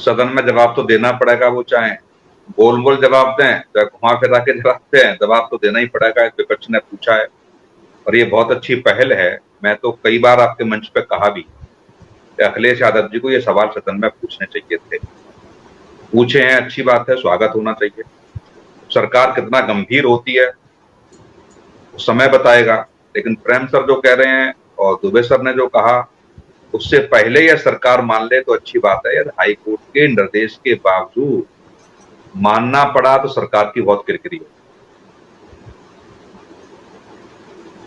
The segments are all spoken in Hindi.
सदन में जवाब तो देना पड़ेगा, वो चाहे गोल मोल जवाब दें चाहे घुमा फिरा के जवाब दें, जवाब तो देना ही पड़ेगा। विपक्ष ने पूछा है और ये बहुत अच्छी पहल है। मैं तो कई बार आपके मंच पे कहा भी कि अखिलेश यादव जी को ये सवाल सदन में पूछने चाहिए थे, पूछे हैं, अच्छी बात है, स्वागत होना चाहिए। सरकार कितना गंभीर होती है समय बताएगा, लेकिन प्रेम सर जो कह रहे हैं और दुबे सर ने जो कहा उससे पहले यह सरकार मान ले तो अच्छी बात है। यदि हाईकोर्ट के निर्देश के बावजूद मानना पड़ा तो सरकार की बहुत किरकिरी है।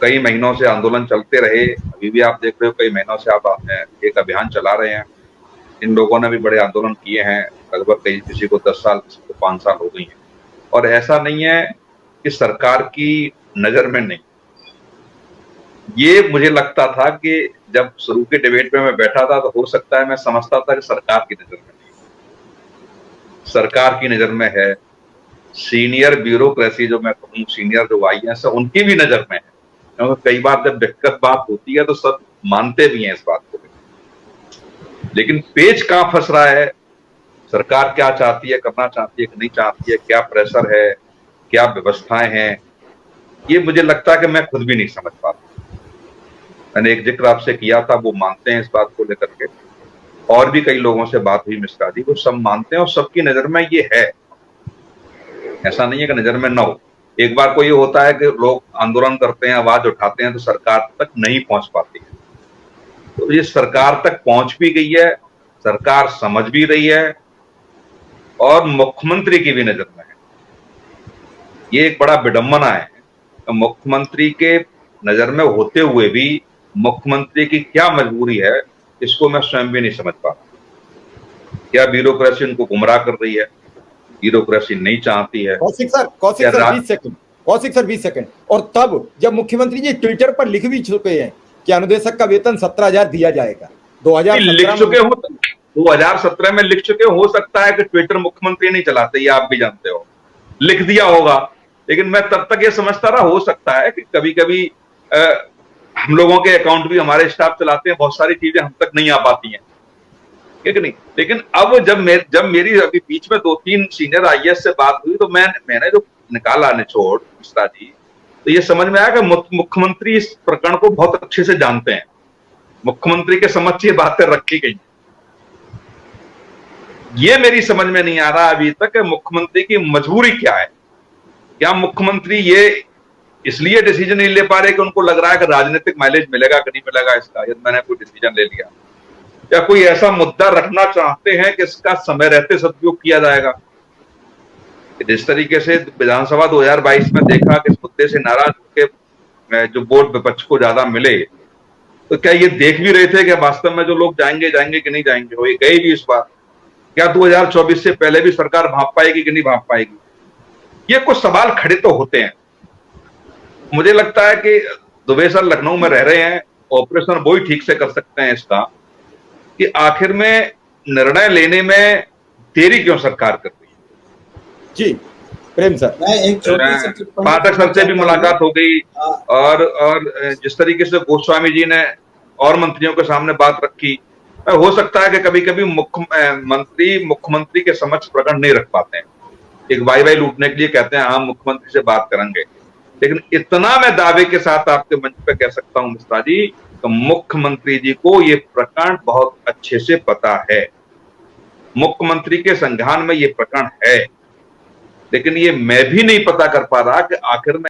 कई महीनों से आंदोलन चलते रहे, अभी भी आप देख रहे हो कई महीनों से आप एक अभियान चला रहे हैं। इन लोगों ने भी बड़े आंदोलन किए हैं, लगभग कई किसी को 10 साल किसी को 5 साल हो गई है। और ऐसा नहीं है कि सरकार की नजर में नहीं, ये मुझे लगता था कि जब शुरू के डिबेट में मैं बैठा था तो हो सकता है मैं समझता था कि सरकार की नजर में नहीं, सरकार की नजर में है। सीनियर ब्यूरोक्रेसी जो मैं कहूँ, सीनियर जो IAS है उनकी भी नजर में है, क्योंकि कई बार जब दिक्कत बात होती है तो सब मानते भी हैं इस बात को। लेकिन पेच कहां फंस रहा है, सरकार क्या चाहती है, करना चाहती है कि नहीं चाहती है, क्या प्रेशर है, क्या व्यवस्थाएं हैं, ये मुझे लगता है कि मैं खुद भी नहीं समझ पाता। मैंने एक जिक्र आपसे किया था, वो मानते हैं इस बात को लेकर के, और भी कई लोगों से बात हुई मिश्रा जी, वो सब मानते हैं और सबकी नजर में ये है। ऐसा नहीं है कि नजर में ना हो। एक बार को ये होता है कि लोग आंदोलन करते हैं, आवाज उठाते हैं तो सरकार तक नहीं पहुंच पाती है। तो ये सरकार तक पहुंच भी गई है, सरकार समझ भी रही है और मुख्यमंत्री की भी नजर में है। ये एक बड़ा विडंबना है, मुख्यमंत्री के नजर में होते हुए भी मुख्यमंत्री की क्या मजबूरी है, इसको मैं स्वयं भी नहीं समझ पा रहा। क्या ब्यूरोक्रेसी उनको गुमराह कर रही है, ब्यूरोक्रेसी नहीं चाहती है। Kaushik sir 20 second. और तब जब मुख्यमंत्री जी ट्विटर पर लिख भी चुके हैं कि अनुदेशक का वेतन 17,000 दिया जाएगा, 2017 में लिख चुके, हो सकता है कि ट्विटर मुख्यमंत्री नहीं चलाते, ये आप भी जानते हो, लिख दिया होगा। लेकिन मैं तब तक ये समझता रहा, हो सकता है कि कभी कभी हम लोगों के अकाउंट भी हमारे स्टाफ चलाते हैं, बहुत सारी चीजें हम तक नहीं आ पाती हैं, ठीक नहीं। लेकिन अब जब मेरी अभी बीच में 2-3 सीनियर IAS से बात हुई तो मैंने जो निकाला निचोड़ मिश्रा जी, तो ये समझ में आया कि मुख्यमंत्री इस प्रकरण को बहुत अच्छे से जानते हैं, मुख्यमंत्री के समक्ष ये बातें रखी गई। ये मेरी समझ में नहीं आ रहा अभी तक मुख्यमंत्री की मजबूरी क्या है। क्या मुख्यमंत्री ये इसलिए डिसीजन नहीं ले पा रहे कि उनको लग रहा है कि राजनीतिक माइलेज मिलेगा कि नहीं मिलेगा इसका, यदि मैंने कोई डिसीजन ले लिया, या कोई ऐसा मुद्दा रखना चाहते हैं कि इसका समय रहते सदुपयोग किया जाएगा। जिस तरीके से विधानसभा 2022 में देखा कि इस मुद्दे से नाराज होकर जो वोट विपक्ष को ज्यादा मिले, तो क्या ये देख भी रहे थे कि वास्तव में जो लोग जाएंगे कि नहीं जाएंगे, वो ये गए भी इस बार। क्या 2024 से पहले भी सरकार भांप पाएगी कि नहीं भांप पाएगी, ये कुछ सवाल खड़े तो होते हैं। मुझे लगता है कि दुबे सर लखनऊ में रह रहे हैं, ऑपरेशन वो ही ठीक से कर सकते हैं इसका, कि आखिर में निर्णय लेने में देरी क्यों सरकार कर रही है। जी प्रेम सर, मैं एक छोटी पाठक सर से भी मुलाकात हो गई, और जिस तरीके से गोस्वामी जी ने और मंत्रियों के सामने बात रखी, हो सकता है कि कभी कभी मुख्यमंत्री के समक्ष प्रकरण नहीं रख पाते हैं, एक वाई लूटने के लिए कहते हैं हाँ मुख्यमंत्री से बात करेंगे। लेकिन इतना मैं दावे के साथ आपके मंच पे कह सकता हूं मिश्रा जी, तो मुख्यमंत्री जी को ये प्रकरण बहुत अच्छे से पता है, मुख्यमंत्री के संज्ञान में ये प्रकरण है। लेकिन ये मैं भी नहीं पता कर पा रहा कि आखिर में